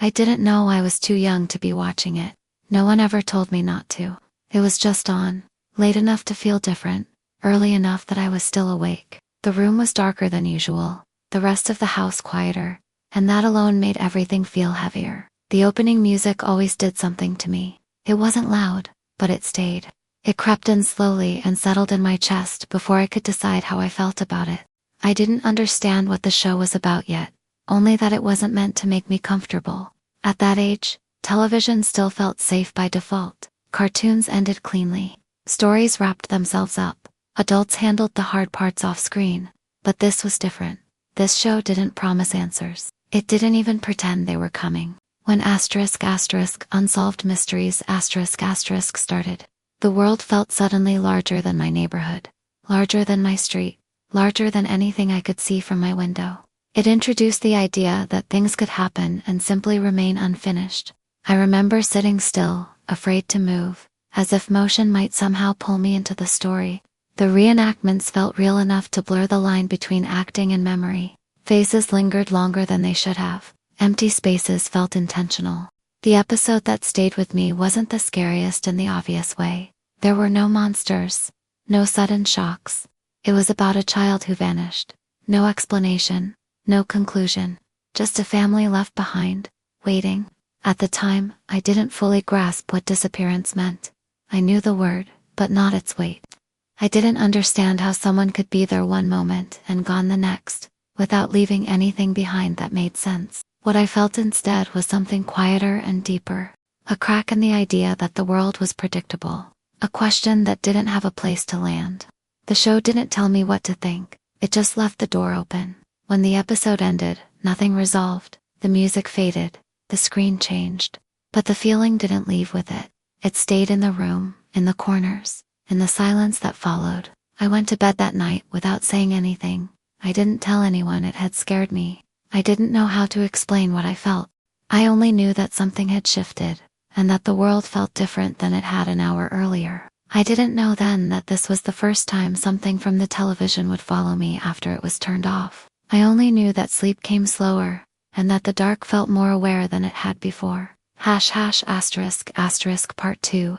I didn't know I was too young to be watching it. No one ever told me not to. It was just on, late enough to feel different, early enough that I was still awake. The room was darker than usual, the rest of the house quieter, and that alone made everything feel heavier. The opening music always did something to me. It wasn't loud, but it stayed. It crept in slowly and settled in my chest before I could decide how I felt about it. I didn't understand what the show was about yet, only that it wasn't meant to make me comfortable. At that age, television still felt safe by default. Cartoons ended cleanly. Stories wrapped themselves up. Adults handled the hard parts off screen. But this was different. This show didn't promise answers. It didn't even pretend they were coming. When Unsolved Mysteries started, the world felt suddenly larger than my neighborhood, larger than my street, larger than anything I could see from my window. It introduced the idea that things could happen and simply remain unfinished. I remember sitting still, afraid to move, as if motion might somehow pull me into the story. The reenactments felt real enough to blur the line between acting and memory. Faces lingered longer than they should have. Empty spaces felt intentional. The episode that stayed with me wasn't the scariest in the obvious way. There were no monsters, no sudden shocks. It was about a child who vanished. No explanation, no conclusion. Just a family left behind, waiting. At the time, I didn't fully grasp what disappearance meant. I knew the word, but not its weight. I didn't understand how someone could be there one moment and gone the next, without leaving anything behind that made sense. What I felt instead was something quieter and deeper. A crack in the idea that the world was predictable. A question that didn't have a place to land. The show didn't tell me what to think. It just left the door open. When the episode ended, nothing resolved. The music faded. The screen changed. But the feeling didn't leave with it. It stayed in the room, in the corners, in the silence that followed. I went to bed that night without saying anything. I didn't tell anyone it had scared me. I didn't know how to explain what I felt. I only knew that something had shifted, and that the world felt different than it had an hour earlier. I didn't know then that this was the first time something from the television would follow me after it was turned off. I only knew that sleep came slower, and that the dark felt more aware than it had before. Part 2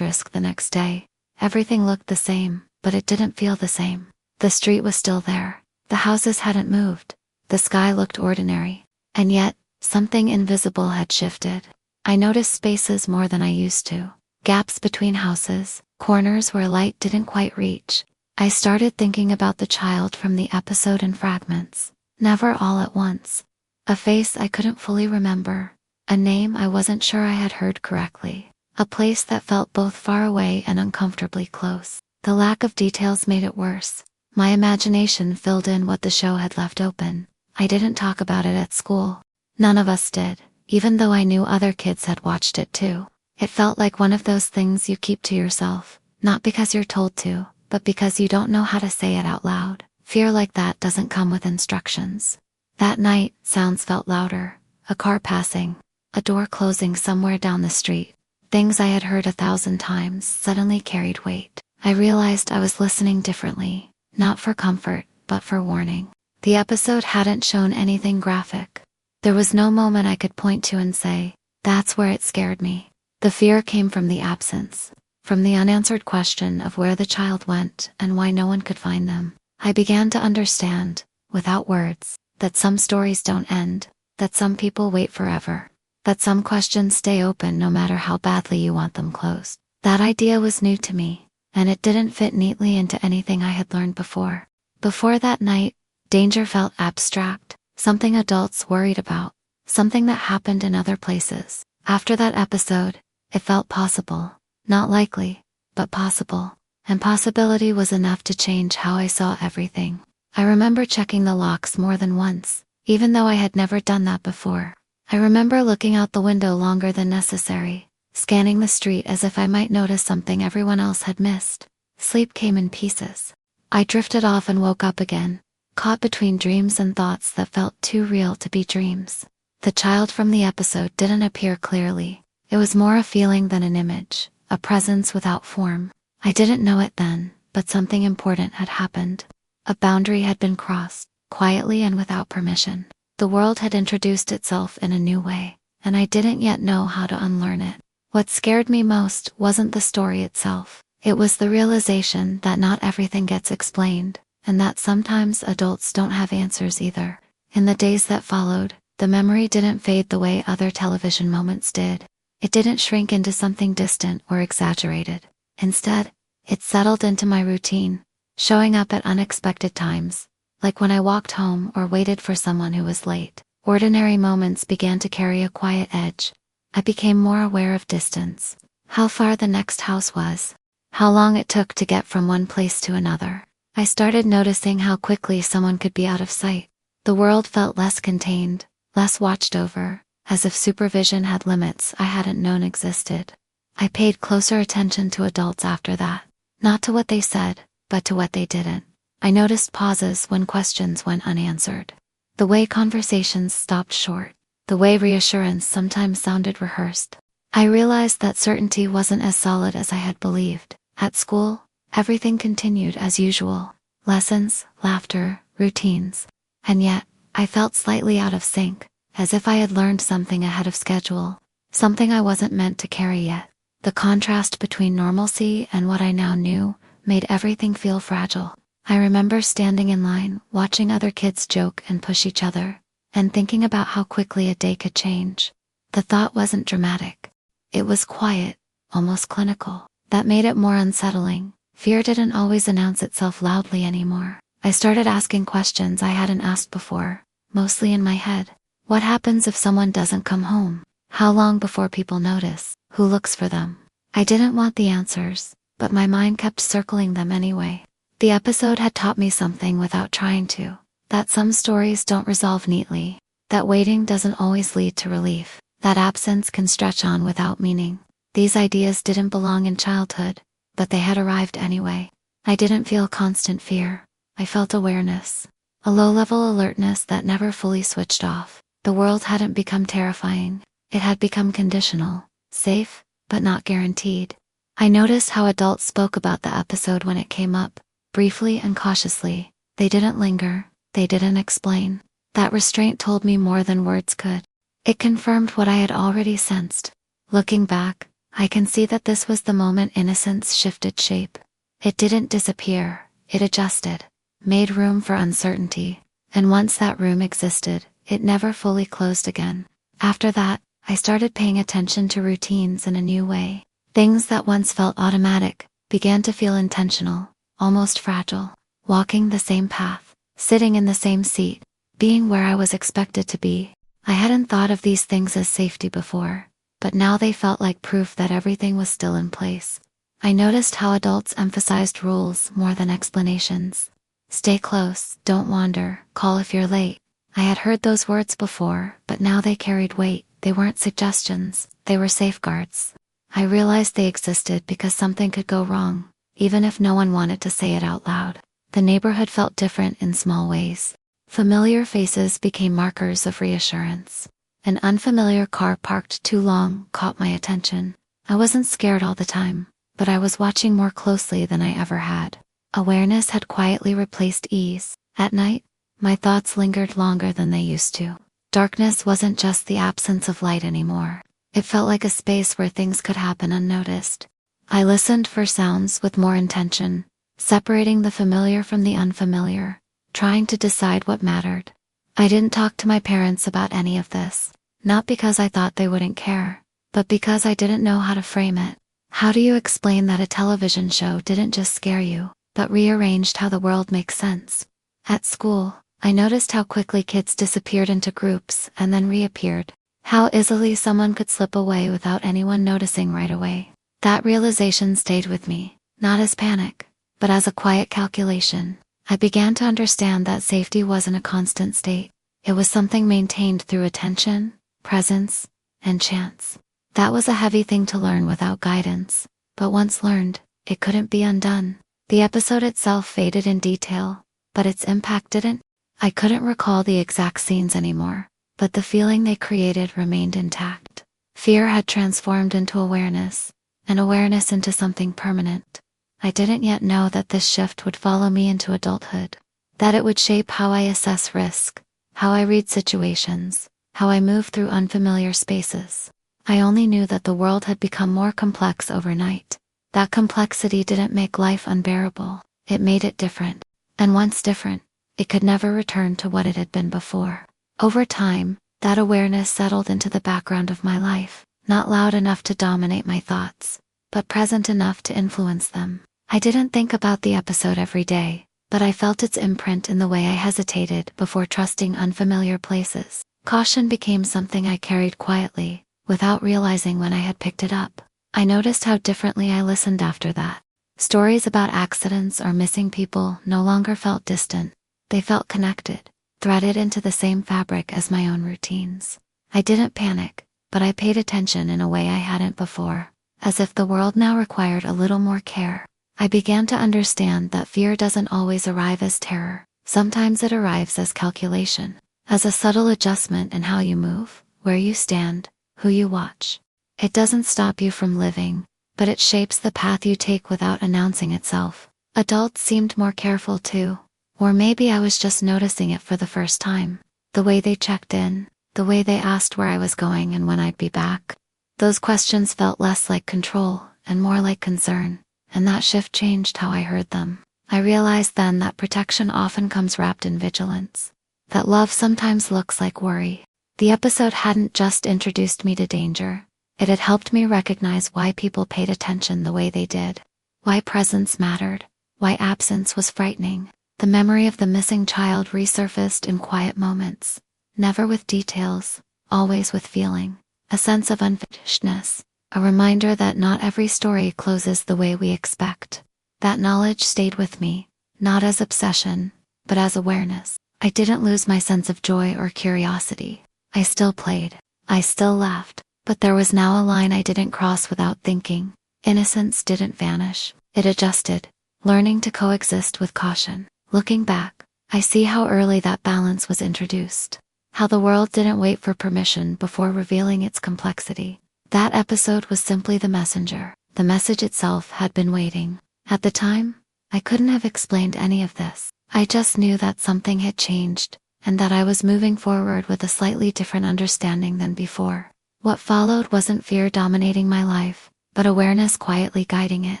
The next day. Everything looked the same, but it didn't feel the same. The street was still there. The houses hadn't moved. The sky looked ordinary. And yet, something invisible had shifted. I noticed spaces more than I used to. Gaps between houses, corners where light didn't quite reach. I started thinking about the child from the episode in fragments. Never all at once. A face I couldn't fully remember. A name I wasn't sure I had heard correctly. A place that felt both far away and uncomfortably close. The lack of details made it worse. My imagination filled in what the show had left open. I didn't talk about it at school. None of us did, even though I knew other kids had watched it too. It felt like one of those things you keep to yourself, not because you're told to, but because you don't know how to say it out loud. Fear like that doesn't come with instructions. That night, sounds felt louder. A car passing, a door closing somewhere down the street. Things I had heard 1,000 times suddenly carried weight. I realized I was listening differently, not for comfort, but for warning. The episode hadn't shown anything graphic. There was no moment I could point to and say, that's where it scared me. The fear came from the absence, from the unanswered question of where the child went and why no one could find them. I began to understand, without words, that some stories don't end, that some people wait forever, that some questions stay open no matter how badly you want them closed. That idea was new to me, and it didn't fit neatly into anything I had learned before. Before that night, danger felt abstract, something adults worried about, something that happened in other places. After that episode, it felt possible, not likely, but possible. And possibility was enough to change how I saw everything. I remember checking the locks more than once, even though I had never done that before. I remember looking out the window longer than necessary, scanning the street as if I might notice something everyone else had missed. Sleep came in pieces. I drifted off and woke up again, caught between dreams and thoughts that felt too real to be dreams. The child from the episode didn't appear clearly. It was more a feeling than an image, a presence without form. I didn't know it then, but something important had happened. A boundary had been crossed, quietly and without permission. The world had introduced itself in a new way, and I didn't yet know how to unlearn it. What scared me most wasn't the story itself. It was the realization that not everything gets explained, and that sometimes adults don't have answers either. In the days that followed, the memory didn't fade the way other television moments did. It didn't shrink into something distant or exaggerated. Instead, it settled into my routine, showing up at unexpected times, like when I walked home or waited for someone who was late. Ordinary moments began to carry a quiet edge. I became more aware of distance, how far the next house was, how long it took to get from one place to another. I started noticing how quickly someone could be out of sight. The world felt less contained, less watched over, as if supervision had limits I hadn't known existed. I paid closer attention to adults after that, not to what they said, but to what they didn't. I noticed pauses when questions went unanswered, the way conversations stopped short, the way reassurance sometimes sounded rehearsed. I realized that certainty wasn't as solid as I had believed. At school, everything continued as usual. Lessons, laughter, routines. And yet, I felt slightly out of sync, as if I had learned something ahead of schedule, something I wasn't meant to carry yet. The contrast between normalcy and what I now knew made everything feel fragile. I remember standing in line, watching other kids joke and push each other, and thinking about how quickly a day could change. The thought wasn't dramatic. It was quiet, almost clinical. That made it more unsettling. Fear didn't always announce itself loudly anymore. I started asking questions I hadn't asked before, mostly in my head. What happens if someone doesn't come home? How long before people notice? Who looks for them? I didn't want the answers, but my mind kept circling them anyway. The episode had taught me something without trying to. That some stories don't resolve neatly. That waiting doesn't always lead to relief. That absence can stretch on without meaning. These ideas didn't belong in childhood, but they had arrived anyway. I didn't feel constant fear. I felt awareness. A low-level alertness that never fully switched off. The world hadn't become terrifying. It had become conditional. Safe, but not guaranteed. I noticed how adults spoke about the episode when it came up, briefly and cautiously. They didn't linger. They didn't explain. That restraint told me more than words could. It confirmed what I had already sensed. Looking back, I can see that this was the moment innocence shifted shape. It didn't disappear. It adjusted, made room for uncertainty. And once that room existed, it never fully closed again. After that, I started paying attention to routines in a new way. Things that once felt automatic began to feel intentional, almost fragile. Walking the same path, sitting in the same seat, being where I was expected to be. I hadn't thought of these things as safety before, but now they felt like proof that everything was still in place. I noticed how adults emphasized rules more than explanations. Stay close, don't wander, call if you're late. I had heard those words before, but now they carried weight. They weren't suggestions, they were safeguards. I realized they existed because something could go wrong, even if no one wanted to say it out loud. The neighborhood felt different in small ways. Familiar faces became markers of reassurance. An unfamiliar car parked too long caught my attention. I wasn't scared all the time, but I was watching more closely than I ever had. Awareness had quietly replaced ease. At night, my thoughts lingered longer than they used to. Darkness wasn't just the absence of light anymore. It felt like a space where things could happen unnoticed. I listened for sounds with more intention, separating the familiar from the unfamiliar, trying to decide what mattered. I didn't talk to my parents about any of this, not because I thought they wouldn't care, but because I didn't know how to frame it. How do you explain that a television show didn't just scare you, but rearranged how the world makes sense? At school, I noticed how quickly kids disappeared into groups and then reappeared. How easily someone could slip away without anyone noticing right away. That realization stayed with me, not as panic, but as a quiet calculation. I began to understand that safety wasn't a constant state. It was something maintained through attention, presence, and chance. That was a heavy thing to learn without guidance, but once learned, it couldn't be undone. The episode itself faded in detail, but its impact didn't. I couldn't recall the exact scenes anymore, but the feeling they created remained intact. Fear had transformed into awareness, and awareness into something permanent. I didn't yet know that this shift would follow me into adulthood, that it would shape how I assess risk, how I read situations, how I move through unfamiliar spaces. I only knew that the world had become more complex overnight. That complexity didn't make life unbearable, it made it different. And once different, it could never return to what it had been before. Over time, that awareness settled into the background of my life, not loud enough to dominate my thoughts, but present enough to influence them. I didn't think about the episode every day, but I felt its imprint in the way I hesitated before trusting unfamiliar places. Caution became something I carried quietly, without realizing when I had picked it up. I noticed how differently I listened after that. Stories about accidents or missing people no longer felt distant. They felt connected, threaded into the same fabric as my own routines. I didn't panic, but I paid attention in a way I hadn't before, as if the world now required a little more care. I began to understand that fear doesn't always arrive as terror. Sometimes it arrives as calculation, as a subtle adjustment in how you move, where you stand, who you watch. It doesn't stop you from living, but it shapes the path you take without announcing itself. Adults seemed more careful too, or maybe I was just noticing it for the first time. The way they checked in, the way they asked where I was going and when I'd be back. Those questions felt less like control and more like concern, and that shift changed how I heard them. I realized then that protection often comes wrapped in vigilance, that love sometimes looks like worry. The episode hadn't just introduced me to danger, it had helped me recognize why people paid attention the way they did, why presence mattered, why absence was frightening. The memory of the missing child resurfaced in quiet moments, never with details, always with feeling, a sense of unfinishness, a reminder that not every story closes the way we expect. That knowledge stayed with me, not as obsession, but as awareness. I didn't lose my sense of joy or curiosity. I still played, I still laughed, but there was now a line I didn't cross without thinking. Innocence didn't vanish, it adjusted, learning to coexist with caution. Looking back, I see how early that balance was introduced, how the world didn't wait for permission before revealing its complexity. That episode was simply the messenger. The message itself had been waiting. At the time, I couldn't have explained any of this. I just knew that something had changed, and that I was moving forward with a slightly different understanding than before. What followed wasn't fear dominating my life, but awareness quietly guiding it,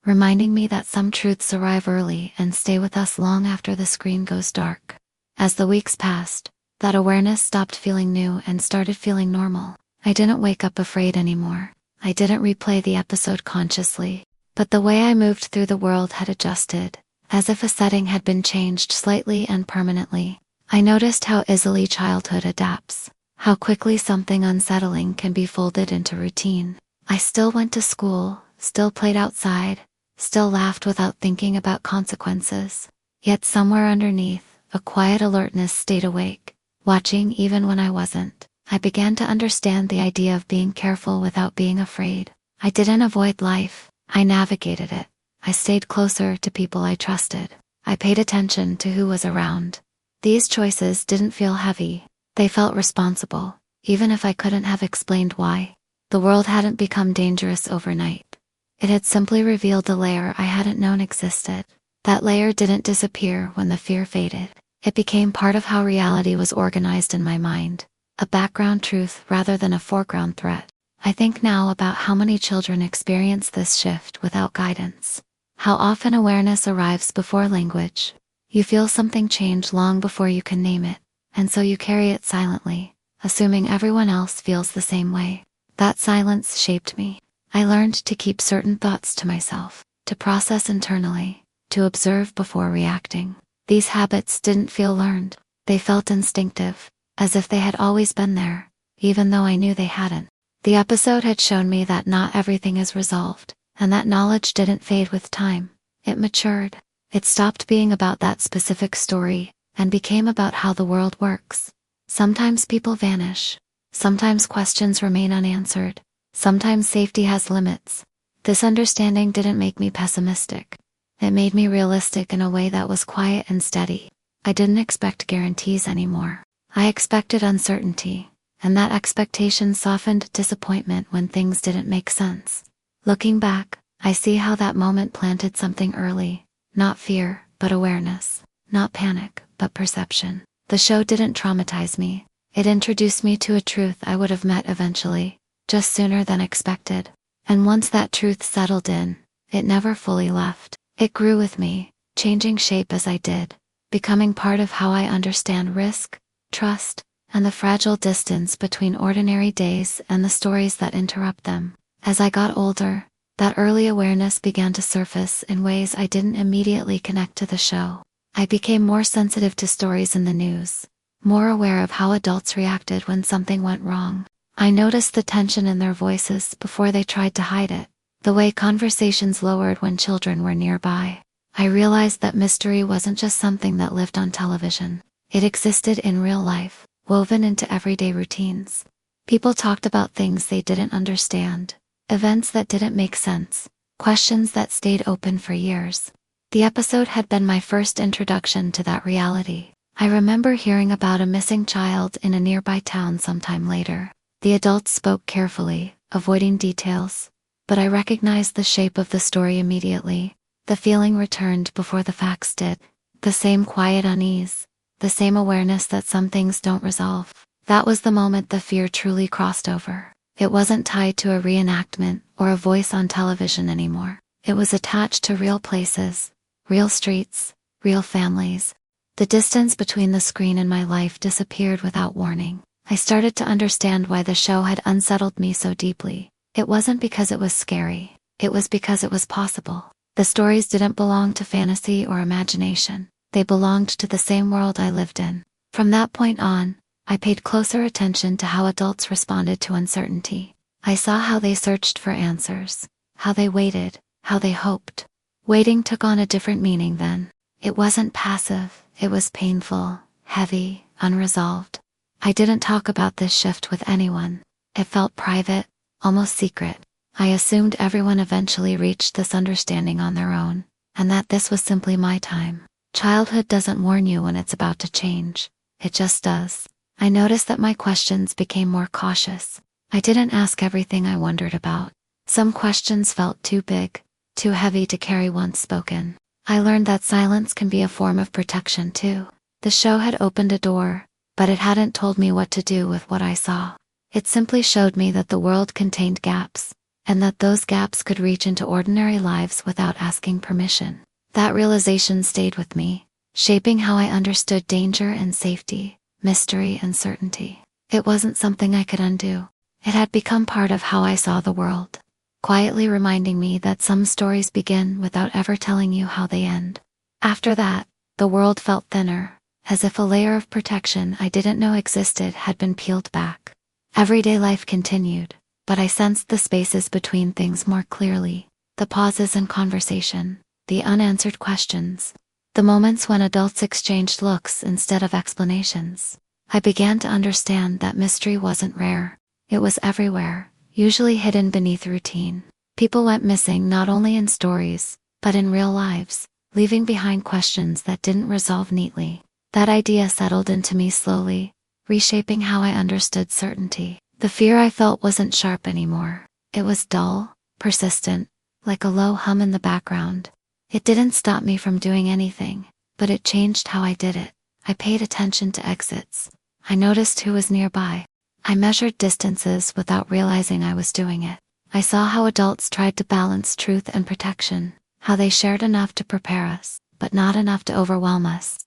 reminding me that some truths arrive early and stay with us long after the screen goes dark. As the weeks passed, that awareness stopped feeling new and started feeling normal. I didn't wake up afraid anymore. I didn't replay the episode consciously, but the way I moved through the world had adjusted, as if a setting had been changed slightly and permanently. I noticed how easily childhood adapts, how quickly something unsettling can be folded into routine. I still went to school, still played outside, still laughed without thinking about consequences. Yet somewhere underneath, a quiet alertness stayed awake, watching even when I wasn't. I began to understand the idea of being careful without being afraid. I didn't avoid life, I navigated it. I stayed closer to people I trusted. I paid attention to who was around. These choices didn't feel heavy, they felt responsible, even if I couldn't have explained why. The world hadn't become dangerous overnight. It had simply revealed a layer I hadn't known existed. That layer didn't disappear when the fear faded. It became part of how reality was organized in my mind, a background truth rather than a foreground threat. I think now about how many children experience this shift without guidance. How often awareness arrives before language. You feel something change long before you can name it, and so you carry it silently, assuming everyone else feels the same way. That silence shaped me. I learned to keep certain thoughts to myself, to process internally, to observe before reacting. These habits didn't feel learned, they felt instinctive, as if they had always been there, even though I knew they hadn't. The episode had shown me that not everything is resolved, and that knowledge didn't fade with time. It matured. It stopped being about that specific story, and became about how the world works. Sometimes people vanish. Sometimes questions remain unanswered. Sometimes safety has limits. This understanding didn't make me pessimistic. It made me realistic in a way that was quiet and steady. I didn't expect guarantees anymore. I expected uncertainty, and that expectation softened disappointment when things didn't make sense. Looking back, I see how that moment planted something early. Not fear, but awareness. Not panic, but perception. The show didn't traumatize me. It introduced me to a truth I would have met eventually, just sooner than expected. And once that truth settled in, it never fully left. It grew with me, changing shape as I did, becoming part of how I understand risk, trust, and the fragile distance between ordinary days and the stories that interrupt them. As I got older, that early awareness began to surface in ways I didn't immediately connect to the show. I became more sensitive to stories in the news, more aware of how adults reacted when something went wrong. I noticed the tension in their voices before they tried to hide it, the way conversations lowered when children were nearby. I realized that mystery wasn't just something that lived on television. It existed in real life, woven into everyday routines. People talked about things they didn't understand, events that didn't make sense, questions that stayed open for years. The episode had been my first introduction to that reality. I remember hearing about a missing child in a nearby town sometime later. The adults spoke carefully, avoiding details, but I recognized the shape of the story immediately. The feeling returned before the facts did. The same quiet unease, the same awareness that some things don't resolve. That was the moment the fear truly crossed over. It wasn't tied to a reenactment or a voice on television anymore. It was attached to real places, real streets, real families. The distance between the screen and my life disappeared without warning. I started to understand why the show had unsettled me so deeply. It wasn't because it was scary. It was because it was possible. The stories didn't belong to fantasy or imagination. They belonged to the same world I lived in. From that point on, I paid closer attention to how adults responded to uncertainty. I saw how they searched for answers, how they waited, how they hoped. Waiting took on a different meaning then. It wasn't passive, it was painful, heavy, unresolved. I didn't talk about this shift with anyone. It felt private, almost secret. I assumed everyone eventually reached this understanding on their own, and that this was simply my time. Childhood doesn't warn you when it's about to change. It just does. I noticed that my questions became more cautious. I didn't ask everything I wondered about. Some questions felt too big, too heavy to carry once spoken. I learned that silence can be a form of protection too. The show had opened a door, but it hadn't told me what to do with what I saw. It simply showed me that the world contained gaps, and that those gaps could reach into ordinary lives without asking permission. That realization stayed with me, shaping how I understood danger and safety, mystery and certainty. It wasn't something I could undo. It had become part of how I saw the world, quietly reminding me that some stories begin without ever telling you how they end. After that, the world felt thinner, as if a layer of protection I didn't know existed had been peeled back. Everyday life continued, but I sensed the spaces between things more clearly, the pauses in conversation, the unanswered questions, the moments when adults exchanged looks instead of explanations. I began to understand that mystery wasn't rare. It was everywhere, usually hidden beneath routine. People went missing not only in stories, but in real lives, leaving behind questions that didn't resolve neatly. That idea settled into me slowly, reshaping how I understood certainty. The fear I felt wasn't sharp anymore. It was dull, persistent, like a low hum in the background. It didn't stop me from doing anything, but it changed how I did it. I paid attention to exits. I noticed who was nearby. I measured distances without realizing I was doing it. I saw how adults tried to balance truth and protection, how they shared enough to prepare us, but not enough to overwhelm us.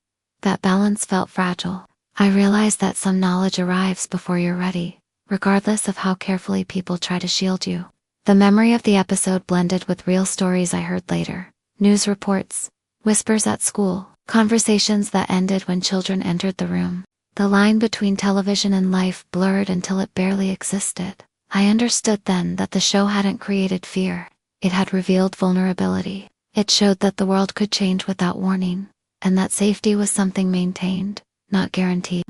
That balance felt fragile. I realized that some knowledge arrives before you're ready, regardless of how carefully people try to shield you. The memory of the episode blended with real stories I heard later. News reports, whispers at school, conversations that ended when children entered the room. The line between television and life blurred until it barely existed. I understood then that the show hadn't created fear. It had revealed vulnerability. It showed that the world could change without warning, and that safety was something maintained, not guaranteed.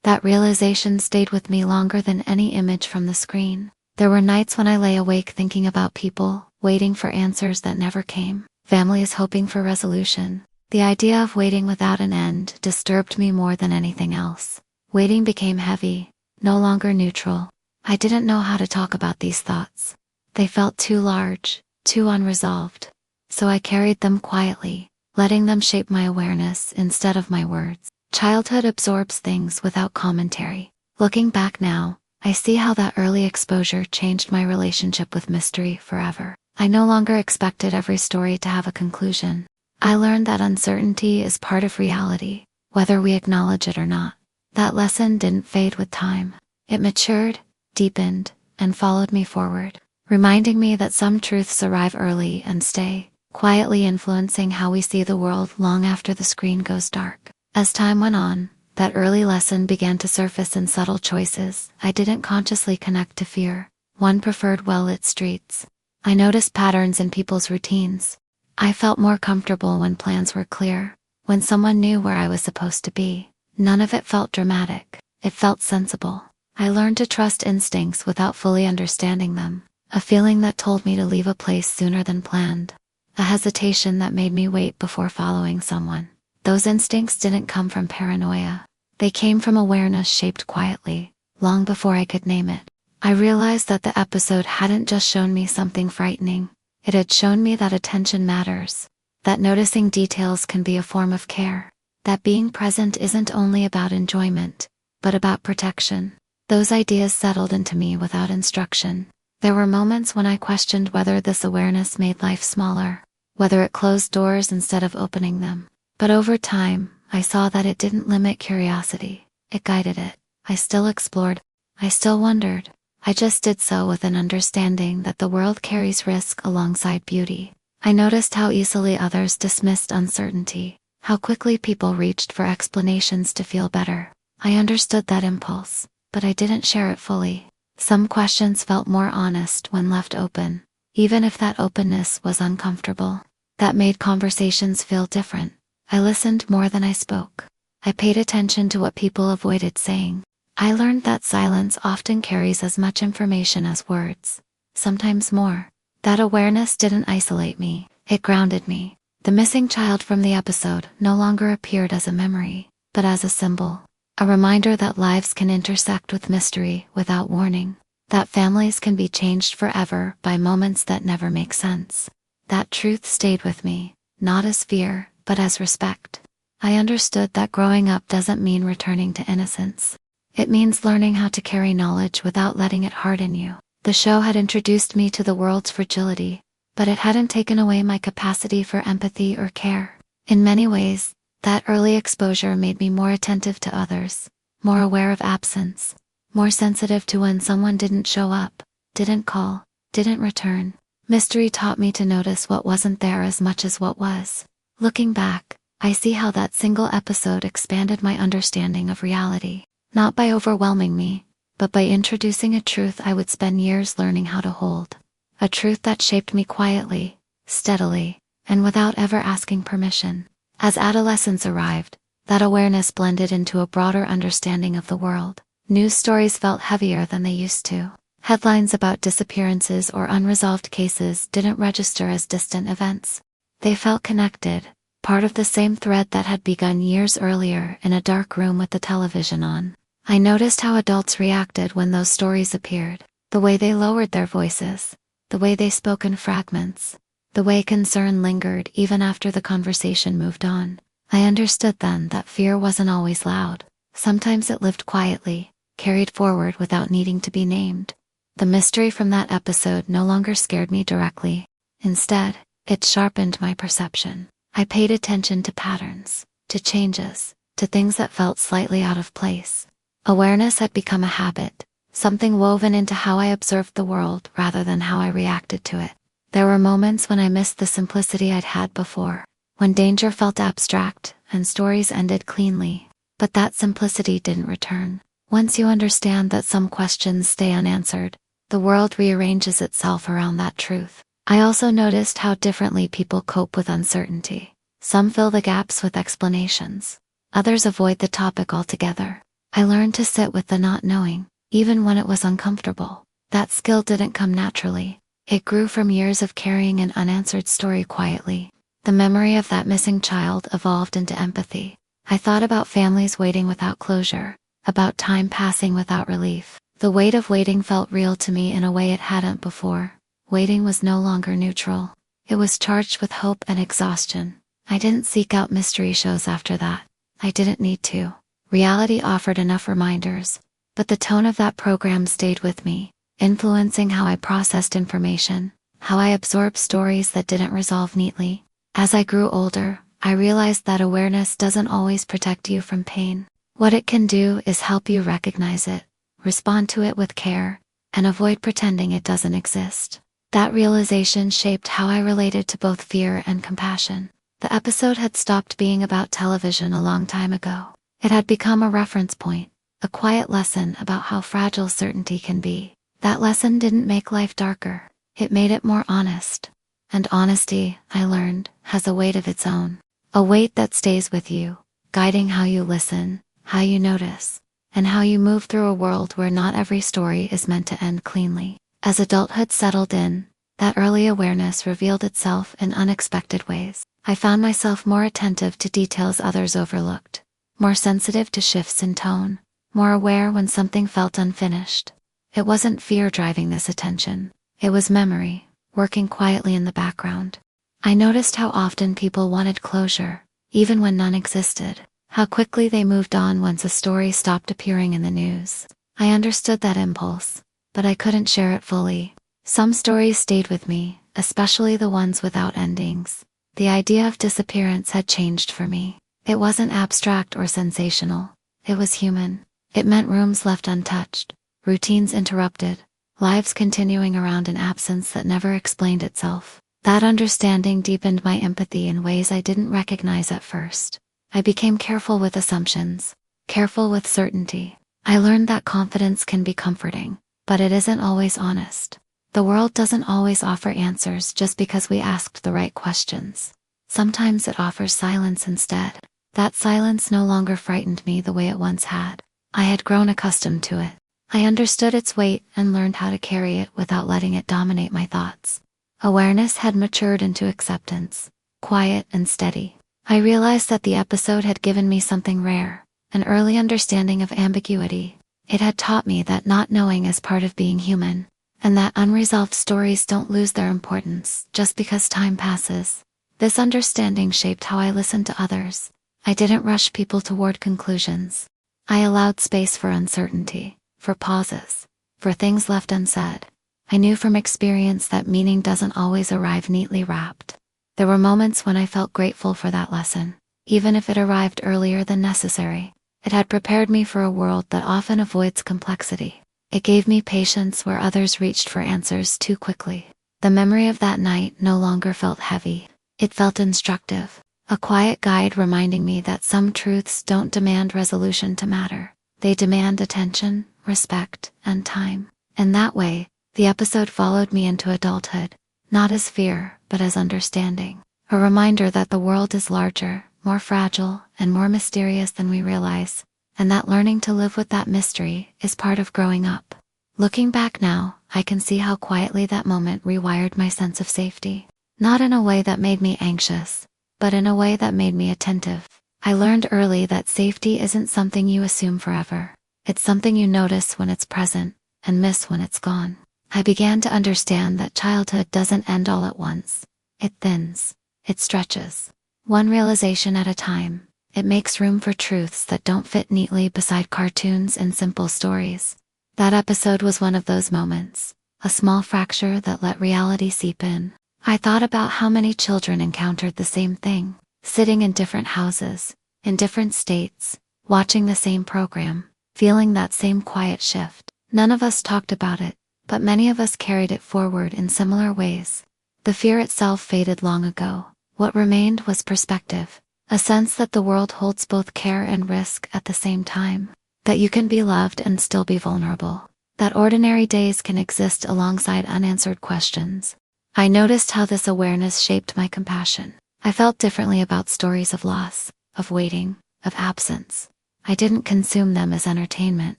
That realization stayed with me longer than any image from the screen. There were nights when I lay awake thinking about people, waiting for answers that never came. Families hoping for resolution. The idea of waiting without an end disturbed me more than anything else. Waiting became heavy, no longer neutral. I didn't know how to talk about these thoughts. They felt too large, too unresolved. So I carried them quietly, letting them shape my awareness instead of my words. Childhood absorbs things without commentary. Looking back now, I see how that early exposure changed my relationship with mystery forever. I no longer expected every story to have a conclusion. I learned that uncertainty is part of reality, whether we acknowledge it or not. That lesson didn't fade with time. It matured, deepened, and followed me forward, reminding me that some truths arrive early and stay, quietly influencing how we see the world long after the screen goes dark. As time went on, that early lesson began to surface in subtle choices I didn't consciously connect to fear. One preferred well-lit streets. I noticed patterns in people's routines. I felt more comfortable when plans were clear, when someone knew where I was supposed to be. None of it felt dramatic. It felt sensible. I learned to trust instincts without fully understanding them. A feeling that told me to leave a place sooner than planned. A hesitation that made me wait before following someone. Those instincts didn't come from paranoia. They came from awareness shaped quietly, long before I could name it. I realized that the episode hadn't just shown me something frightening. It had shown me that attention matters. That noticing details can be a form of care. That being present isn't only about enjoyment, but about protection. Those ideas settled into me without instruction. There were moments when I questioned whether this awareness made life smaller, whether it closed doors instead of opening them. But over time, I saw that it didn't limit curiosity. It guided it. I still explored. I still wondered. I just did so with an understanding that the world carries risk alongside beauty. I noticed how easily others dismissed uncertainty, how quickly people reached for explanations to feel better. I understood that impulse, but I didn't share it fully. Some questions felt more honest when left open, even if that openness was uncomfortable. That made conversations feel different. I listened more than I spoke. I paid attention to what people avoided saying. I learned that silence often carries as much information as words, sometimes more. That awareness didn't isolate me, it grounded me. The missing child from the episode no longer appeared as a memory, but as a symbol. A reminder that lives can intersect with mystery without warning. That families can be changed forever by moments that never make sense. That truth stayed with me, not as fear, but as respect. I understood that growing up doesn't mean returning to innocence. It means learning how to carry knowledge without letting it harden you. The show had introduced me to the world's fragility, but it hadn't taken away my capacity for empathy or care. In many ways, that early exposure made me more attentive to others, more aware of absence, more sensitive to when someone didn't show up, didn't call, didn't return. Mystery taught me to notice what wasn't there as much as what was. Looking back, I see how that single episode expanded my understanding of reality. Not by overwhelming me, but by introducing a truth I would spend years learning how to hold. A truth that shaped me quietly, steadily, and without ever asking permission. As adolescence arrived, that awareness blended into a broader understanding of the world. News stories felt heavier than they used to. Headlines about disappearances or unresolved cases didn't register as distant events. They felt connected, part of the same thread that had begun years earlier in a dark room with the television on. I noticed how adults reacted when those stories appeared. The way they lowered their voices. The way they spoke in fragments. The way concern lingered even after the conversation moved on. I understood then that fear wasn't always loud. Sometimes it lived quietly, carried forward without needing to be named. The mystery from that episode no longer scared me directly. Instead, it sharpened my perception. I paid attention to patterns, to changes, to things that felt slightly out of place. Awareness had become a habit, something woven into how I observed the world rather than how I reacted to it. There were moments when I missed the simplicity I'd had before, when danger felt abstract and stories ended cleanly. But that simplicity didn't return. Once you understand that some questions stay unanswered, the world rearranges itself around that truth. I also noticed how differently people cope with uncertainty. Some fill the gaps with explanations. Others avoid the topic altogether. I learned to sit with the not knowing, even when it was uncomfortable. That skill didn't come naturally. It grew from years of carrying an unanswered story quietly. The memory of that missing child evolved into empathy. I thought about families waiting without closure, about time passing without relief. The weight of waiting felt real to me in a way it hadn't before. Waiting was no longer neutral. It was charged with hope and exhaustion. I didn't seek out mystery shows after that. I didn't need to. Reality offered enough reminders, but the tone of that program stayed with me, influencing how I processed information, how I absorbed stories that didn't resolve neatly. As I grew older, I realized that awareness doesn't always protect you from pain. What it can do is help you recognize it, respond to it with care, and avoid pretending it doesn't exist. That realization shaped how I related to both fear and compassion. The episode had stopped being about television a long time ago. It had become a reference point, a quiet lesson about how fragile certainty can be. That lesson didn't make life darker. It made it more honest. And honesty, I learned, has a weight of its own. A weight that stays with you, guiding how you listen, how you notice, and how you move through a world where not every story is meant to end cleanly. As adulthood settled in, that early awareness revealed itself in unexpected ways. I found myself more attentive to details others overlooked, more sensitive to shifts in tone, more aware when something felt unfinished. It wasn't fear driving this attention. It was memory, working quietly in the background. I noticed how often people wanted closure, even when none existed, how quickly they moved on once a story stopped appearing in the news. I understood that impulse, but I couldn't share it fully. Some stories stayed with me, especially the ones without endings. The idea of disappearance had changed for me. It wasn't abstract or sensational. It was human. It meant rooms left untouched, routines interrupted, lives continuing around an absence that never explained itself. That understanding deepened my empathy in ways I didn't recognize at first. I became careful with assumptions, careful with certainty. I learned that confidence can be comforting, but it isn't always honest. The world doesn't always offer answers just because we asked the right questions. Sometimes it offers silence instead. That silence no longer frightened me the way it once had. I had grown accustomed to it. I understood its weight and learned how to carry it without letting it dominate my thoughts. Awareness had matured into acceptance, quiet and steady. I realized that the episode had given me something rare, an early understanding of ambiguity. It had taught me that not knowing is part of being human, and that unresolved stories don't lose their importance just because time passes. This understanding shaped how I listened to others. I didn't rush people toward conclusions. I allowed space for uncertainty, for pauses, for things left unsaid. I knew from experience that meaning doesn't always arrive neatly wrapped. There were moments when I felt grateful for that lesson, even if it arrived earlier than necessary. It had prepared me for a world that often avoids complexity. It gave me patience where others reached for answers too quickly. The memory of that night no longer felt heavy. It felt instructive, a quiet guide reminding me that some truths don't demand resolution to matter. They demand attention, respect, and time. In that way, the episode followed me into adulthood, not as fear, but as understanding. A reminder that the world is larger, more fragile, and more mysterious than we realize, and that learning to live with that mystery is part of growing up. Looking back now, I can see how quietly that moment rewired my sense of safety. Not in a way that made me anxious, but in a way that made me attentive. I learned early that safety isn't something you assume forever. It's something you notice when it's present, and miss when it's gone. I began to understand that childhood doesn't end all at once. It thins. It stretches. One realization at a time. It makes room for truths that don't fit neatly beside cartoons and simple stories. That episode was one of those moments, a small fracture that let reality seep in. I thought about how many children encountered the same thing, sitting in different houses, in different states, watching the same program, feeling that same quiet shift. None of us talked about it, but many of us carried it forward in similar ways. The fear itself faded long ago. What remained was perspective, a sense that the world holds both care and risk at the same time, that you can be loved and still be vulnerable, that ordinary days can exist alongside unanswered questions. I noticed how this awareness shaped my compassion. I felt differently about stories of loss, of waiting, of absence. I didn't consume them as entertainment.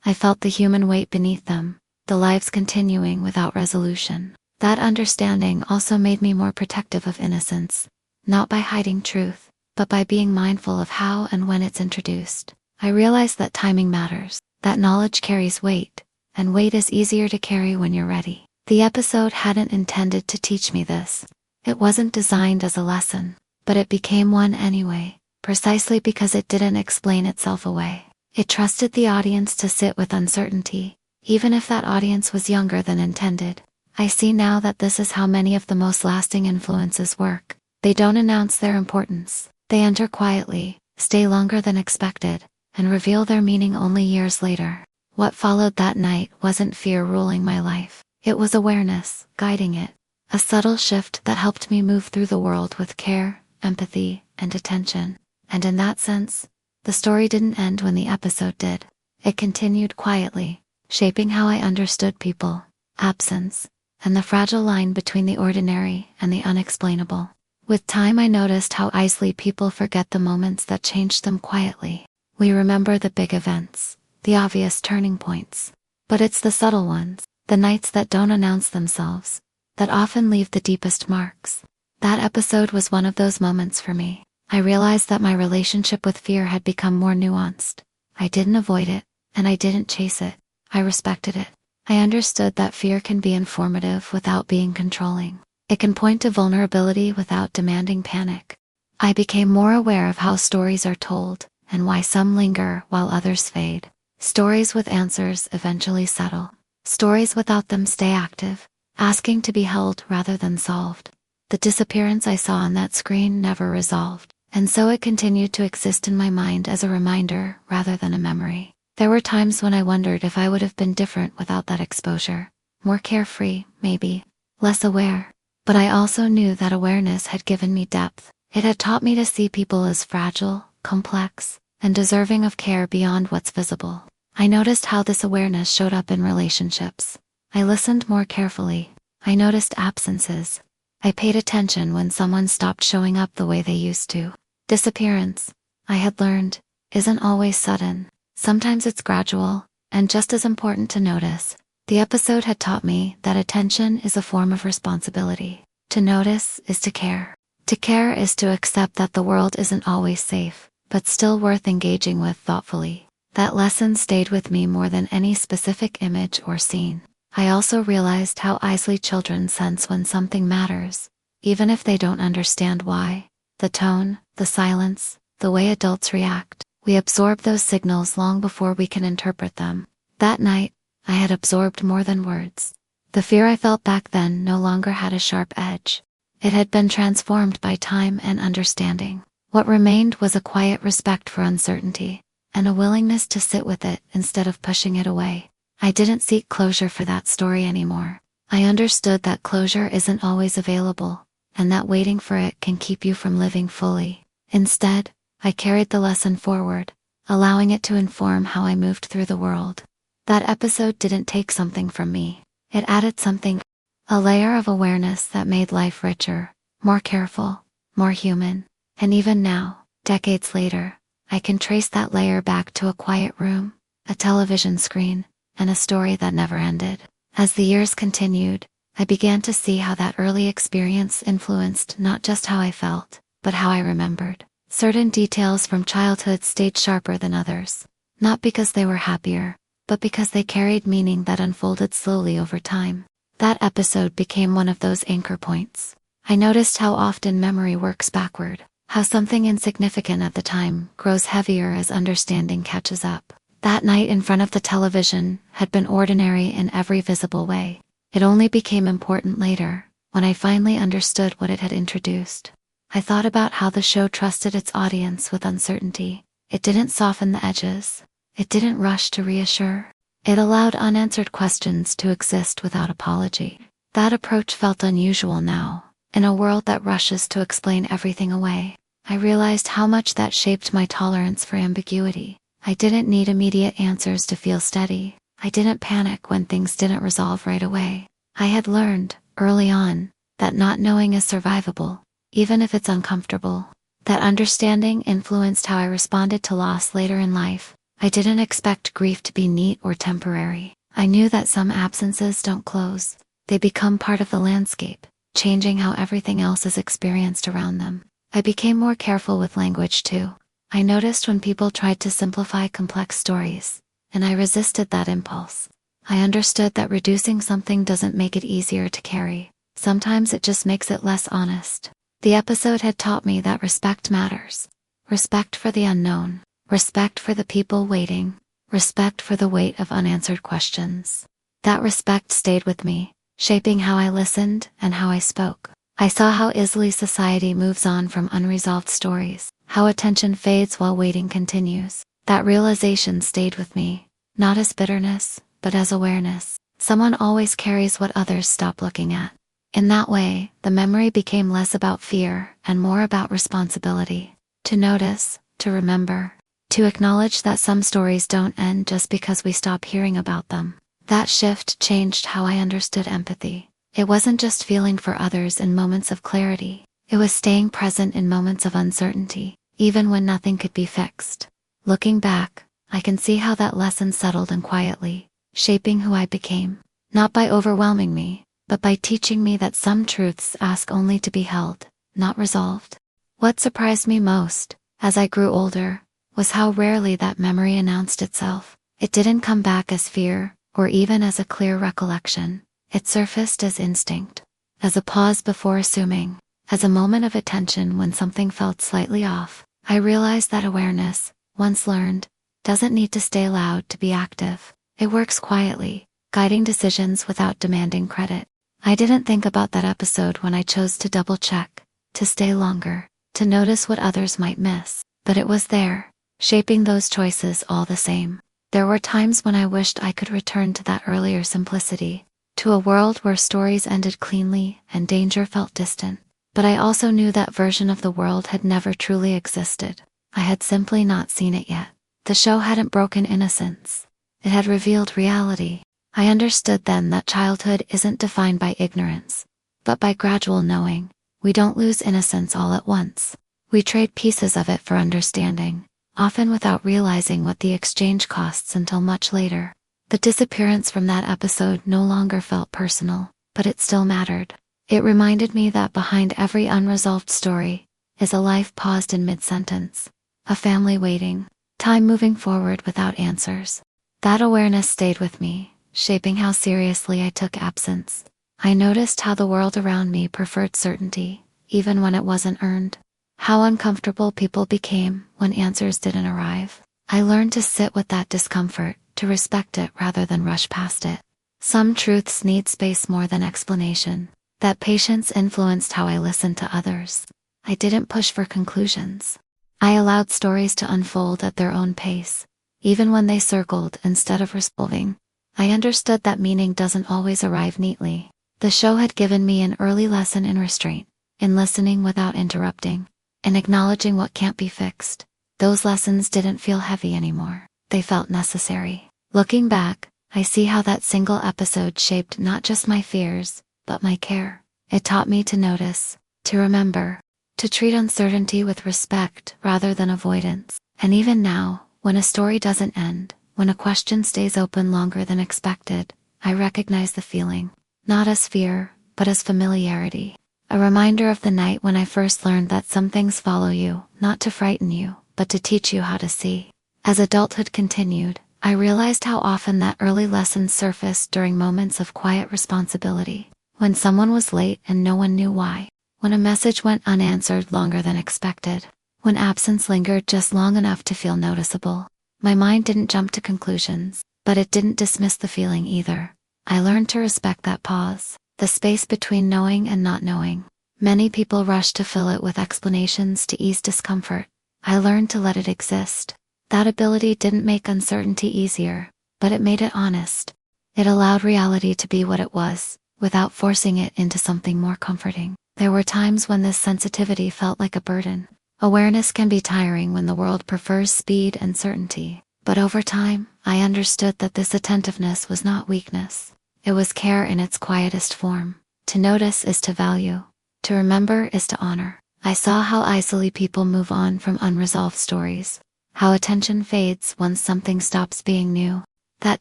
I felt the human weight beneath them, the lives continuing without resolution. That understanding also made me more protective of innocence, not by hiding truth, but by being mindful of how and when it's introduced. I realized that timing matters, that knowledge carries weight, and weight is easier to carry when you're ready. The episode hadn't intended to teach me this. It wasn't designed as a lesson, but it became one anyway, precisely because it didn't explain itself away. It trusted the audience to sit with uncertainty, even if that audience was younger than intended. I see now that this is how many of the most lasting influences work. They don't announce their importance. They enter quietly, stay longer than expected, and reveal their meaning only years later. What followed that night wasn't fear ruling my life. It was awareness, guiding it. A subtle shift that helped me move through the world with care, empathy, and attention. And in that sense, the story didn't end when the episode did. It continued quietly, shaping how I understood people, absence, and the fragile line between the ordinary and the unexplainable. With time, I noticed how easily people forget the moments that changed them quietly. We remember the big events, the obvious turning points. But it's the subtle ones, the nights that don't announce themselves, that often leave the deepest marks. That episode was one of those moments for me. I realized that my relationship with fear had become more nuanced. I didn't avoid it, and I didn't chase it. I respected it. I understood that fear can be informative without being controlling. It can point to vulnerability without demanding panic. I became more aware of how stories are told, and why some linger while others fade. Stories with answers eventually settle. Stories without them stay active, asking to be held rather than solved. The disappearance I saw on that screen never resolved, and so it continued to exist in my mind as a reminder rather than a memory. There were times when I wondered if I would have been different without that exposure. More carefree, maybe. Less aware. But I also knew that awareness had given me depth. It had taught me to see people as fragile, complex, and deserving of care beyond what's visible. I noticed how this awareness showed up in relationships. I listened more carefully. I noticed absences. I paid attention when someone stopped showing up the way they used to. Disappearance, I had learned, isn't always sudden. Sometimes it's gradual, and just as important to notice. The episode had taught me that attention is a form of responsibility. To notice is to care. To care is to accept that the world isn't always safe, but still worth engaging with thoughtfully. That lesson stayed with me more than any specific image or scene. I also realized how easily children sense when something matters, even if they don't understand why. The tone, the silence, the way adults react. We absorb those signals long before we can interpret them. That night, I had absorbed more than words. The fear I felt back then no longer had a sharp edge. It had been transformed by time and understanding. What remained was a quiet respect for uncertainty, and a willingness to sit with it instead of pushing it away. I didn't seek closure for that story anymore. I understood that closure isn't always available, and that waiting for it can keep you from living fully. Instead, I carried the lesson forward, allowing it to inform how I moved through the world. That episode didn't take something from me. It added something, a layer of awareness that made life richer, more careful, more human. And even now, decades later, I can trace that layer back to a quiet room, a television screen, and a story that never ended. As the years continued, I began to see how that early experience influenced not just how I felt, but how I remembered. Certain details from childhood stayed sharper than others, not because they were happier, but because they carried meaning that unfolded slowly over time. That episode became one of those anchor points. I noticed how often memory works backward, how something insignificant at the time grows heavier as understanding catches up. That night in front of the television had been ordinary in every visible way. It only became important later, when I finally understood what it had introduced. I thought about how the show trusted its audience with uncertainty. It didn't soften the edges. It didn't rush to reassure. It allowed unanswered questions to exist without apology. That approach felt unusual now. In a world that rushes to explain everything away, I realized how much that shaped my tolerance for ambiguity. I didn't need immediate answers to feel steady. I didn't panic when things didn't resolve right away. I had learned, early on, that not knowing is survivable, even if it's uncomfortable. That understanding influenced how I responded to loss later in life. I didn't expect grief to be neat or temporary. I knew that some absences don't close. They become part of the landscape, changing how everything else is experienced around them. I became more careful with language too. I noticed when people tried to simplify complex stories, and I resisted that impulse. I understood that reducing something doesn't make it easier to carry. Sometimes it just makes it less honest. The episode had taught me that respect matters. respect for the unknown, respect for the people waiting, respect for the weight of unanswered questions. That respect stayed with me, shaping how I listened and how I spoke. I saw how easily society moves on from unresolved stories, how attention fades while waiting continues. That realization stayed with me, not as bitterness, but as awareness. Someone always carries what others stop looking at. In that way, the memory became less about fear and more about responsibility. To notice, to remember, to acknowledge that some stories don't end just because we stop hearing about them. That shift changed how I understood empathy. It wasn't just feeling for others in moments of clarity. It was staying present in moments of uncertainty, even when nothing could be fixed. Looking back, I can see how that lesson settled in quietly, shaping who I became. Not by overwhelming me, but by teaching me that some truths ask only to be held, not resolved. What surprised me most, as I grew older, was how rarely that memory announced itself. It didn't come back as fear, or even as a clear recollection. It surfaced as instinct, as a pause before assuming, as a moment of attention when something felt slightly off. I realized that awareness, once learned, doesn't need to stay loud to be active. It works quietly, guiding decisions without demanding credit. I didn't think about that episode when I chose to double-check, to stay longer, to notice what others might miss, but it was there, shaping those choices all the same. There were times when I wished I could return to that earlier simplicity, to a world where stories ended cleanly and danger felt distant. But I also knew that version of the world had never truly existed. I had simply not seen it yet. The show hadn't broken innocence. It had revealed reality. I understood then that childhood isn't defined by ignorance, but by gradual knowing. We don't lose innocence all at once. We trade pieces of it for understanding, often without realizing what the exchange costs until much later. The disappearance from that episode no longer felt personal, but it still mattered. It reminded me that behind every unresolved story is a life paused in mid-sentence, a family waiting, time moving forward without answers. That awareness stayed with me, shaping how seriously I took absence. I noticed how the world around me preferred certainty, even when it wasn't earned. How uncomfortable people became when answers didn't arrive. I learned to sit with that discomfort, to respect it rather than rush past it. Some truths need space more than explanation. That patience influenced how I listened to others. I didn't push for conclusions. I allowed stories to unfold at their own pace, even when they circled instead of resolving. I understood that meaning doesn't always arrive neatly. The show had given me an early lesson in restraint, in listening without interrupting, in acknowledging what can't be fixed. Those lessons didn't feel heavy anymore. They felt necessary. Looking back, I see how that single episode shaped not just my fears, but my care. It taught me to notice, to remember, to treat uncertainty with respect rather than avoidance. And even now, when a story doesn't end, when a question stays open longer than expected, I recognize the feeling, not as fear, but as familiarity. A reminder of the night when I first learned that some things follow you, not to frighten you, but to teach you how to see. As adulthood continued, I realized how often that early lesson surfaced during moments of quiet responsibility. When someone was late and no one knew why. When a message went unanswered longer than expected. When absence lingered just long enough to feel noticeable. My mind didn't jump to conclusions, but it didn't dismiss the feeling either. I learned to respect that pause, the space between knowing and not knowing. Many people rush to fill it with explanations to ease discomfort. I learned to let it exist. That ability didn't make uncertainty easier, but it made it honest. It allowed reality to be what it was, without forcing it into something more comforting. There were times when this sensitivity felt like a burden. Awareness can be tiring when the world prefers speed and certainty. But over time, I understood that this attentiveness was not weakness. It was care in its quietest form. To notice is to value. To remember is to honor. I saw how easily people move on from unresolved stories. How attention fades once something stops being new. That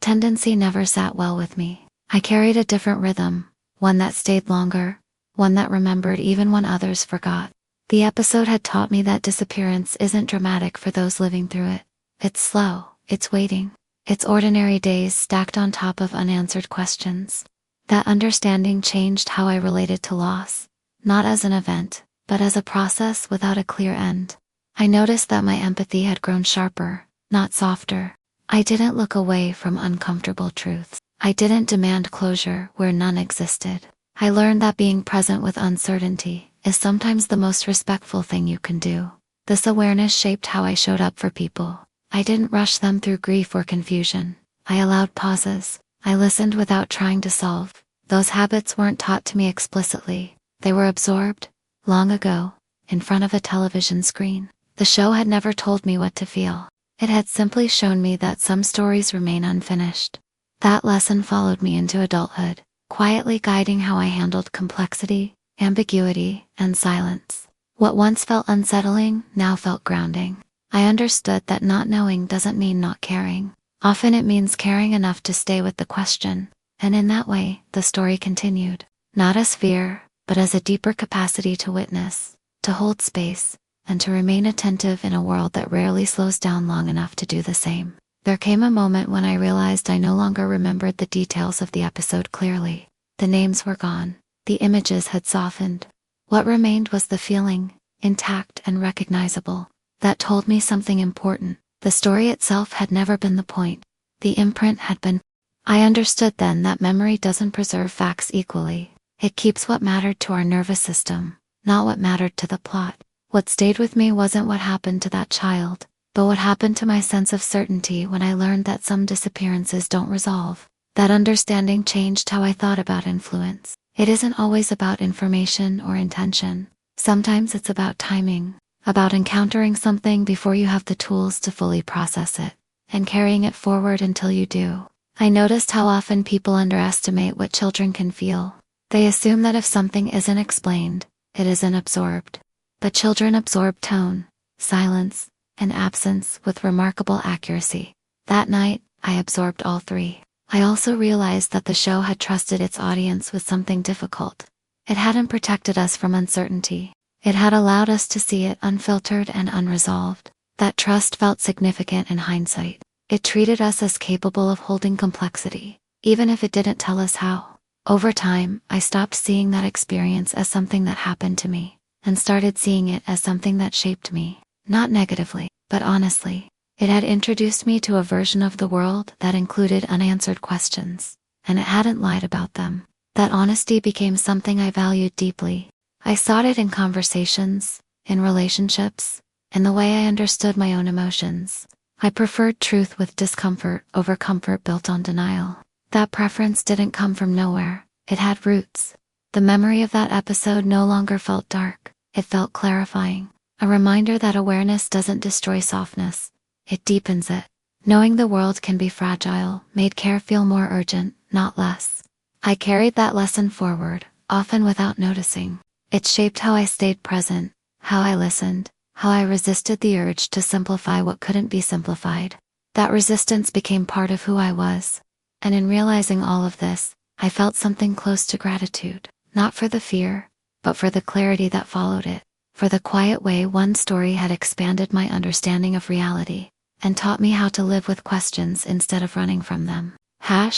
tendency never sat well with me. I carried a different rhythm, one that stayed longer, one that remembered even when others forgot. The episode had taught me that disappearance isn't dramatic for those living through it. It's slow, it's waiting, it's ordinary days stacked on top of unanswered questions. That understanding changed how I related to loss, not as an event, but as a process without a clear end. I noticed that my empathy had grown sharper, not softer. I didn't look away from uncomfortable truths. I didn't demand closure where none existed. I learned that being present with uncertainty is sometimes the most respectful thing you can do. This awareness shaped how I showed up for people. I didn't rush them through grief or confusion. I allowed pauses. I listened without trying to solve. Those habits weren't taught to me explicitly. They were absorbed, long ago, in front of a television screen. The show had never told me what to feel. It had simply shown me that some stories remain unfinished. That lesson followed me into adulthood, quietly guiding how I handled complexity, ambiguity, and silence. What once felt unsettling now felt grounding. I understood that not knowing doesn't mean not caring. Often it means caring enough to stay with the question, and in that way, the story continued. Not as fear, but as a deeper capacity to witness, to hold space, and to remain attentive in a world that rarely slows down long enough to do the same. There came a moment when I realized I no longer remembered the details of the episode clearly. The names were gone. The images had softened. What remained was the feeling, intact and recognizable, that told me something important. The story itself had never been the point. The imprint had been. I understood then that memory doesn't preserve facts equally. It keeps what mattered to our nervous system, not what mattered to the plot. What stayed with me wasn't what happened to that child, but what happened to my sense of certainty when I learned that some disappearances don't resolve. That understanding changed how I thought about influence. It isn't always about information or intention. Sometimes it's about timing, about encountering something before you have the tools to fully process it, and carrying it forward until you do. I noticed how often people underestimate what children can feel. They assume that if something isn't explained, it isn't absorbed. But children absorb tone, silence, and absence with remarkable accuracy. That night, I absorbed all three. I also realized that the show had trusted its audience with something difficult. It hadn't protected us from uncertainty. It had allowed us to see it unfiltered and unresolved. That trust felt significant in hindsight. It treated us as capable of holding complexity, even if it didn't tell us how. Over time, I stopped seeing that experience as something that happened to me, and started seeing it as something that shaped me, not negatively, but honestly. It had introduced me to a version of the world that included unanswered questions, and it hadn't lied about them. That honesty became something I valued deeply. I sought it in conversations, in relationships, in the way I understood my own emotions. I preferred truth with discomfort over comfort built on denial. That preference didn't come from nowhere. It had roots. The memory of that episode no longer felt dark. It felt clarifying. A reminder that awareness doesn't destroy softness. It deepens it. Knowing the world can be fragile made care feel more urgent, not less. I carried that lesson forward, often without noticing. It shaped how I stayed present, how I listened, how I resisted the urge to simplify what couldn't be simplified. That resistance became part of who I was. And in realizing all of this, I felt something close to gratitude, not for the fear, but for the clarity that followed it, for the quiet way one story had expanded my understanding of reality, and taught me how to live with questions instead of running from them. ***** Part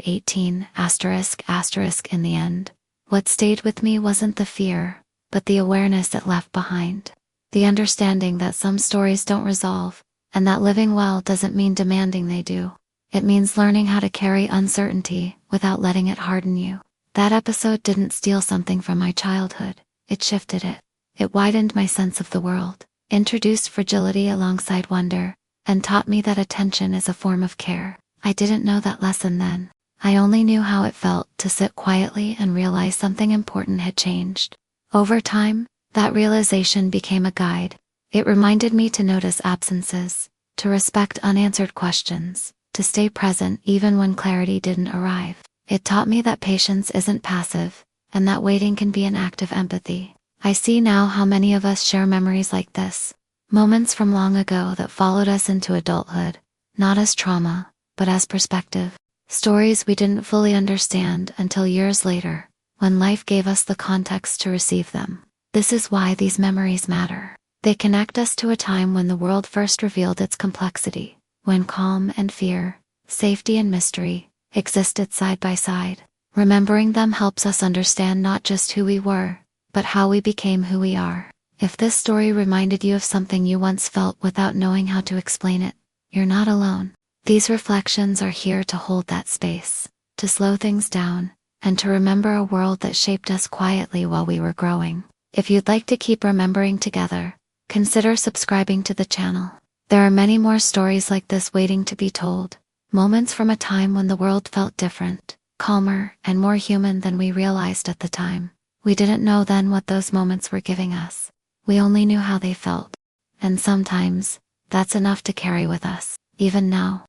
18 ***** In the end, what stayed with me wasn't the fear, but the awareness it left behind. The understanding that some stories don't resolve, and that living well doesn't mean demanding they do. It means learning how to carry uncertainty without letting it harden you. That episode didn't steal something from my childhood. It shifted it. It widened my sense of the world, introduced fragility alongside wonder, and taught me that attention is a form of care. I didn't know that lesson then. I only knew how it felt to sit quietly and realize something important had changed. Over time, that realization became a guide. It reminded me to notice absences, to respect unanswered questions, to stay present even when clarity didn't arrive. It taught me that patience isn't passive, and that waiting can be an act of empathy. I see now how many of us share memories like this, moments from long ago that followed us into adulthood, not as trauma, but as perspective. Stories we didn't fully understand until years later, when life gave us the context to receive them. This is why these memories matter. They connect us to a time when the world first revealed its complexity, when calm and fear, safety and mystery, existed side by side. Remembering them helps us understand not just who we were, but how we became who we are. If this story reminded you of something you once felt without knowing how to explain it, you're not alone. These reflections are here to hold that space, to slow things down, and to remember a world that shaped us quietly while we were growing. If you'd like to keep remembering together, consider subscribing to the channel. There are many more stories like this waiting to be told, moments from a time when the world felt different, calmer, and more human than we realized at the time. We didn't know then what those moments were giving us. We only knew how they felt. And sometimes, that's enough to carry with us, even now.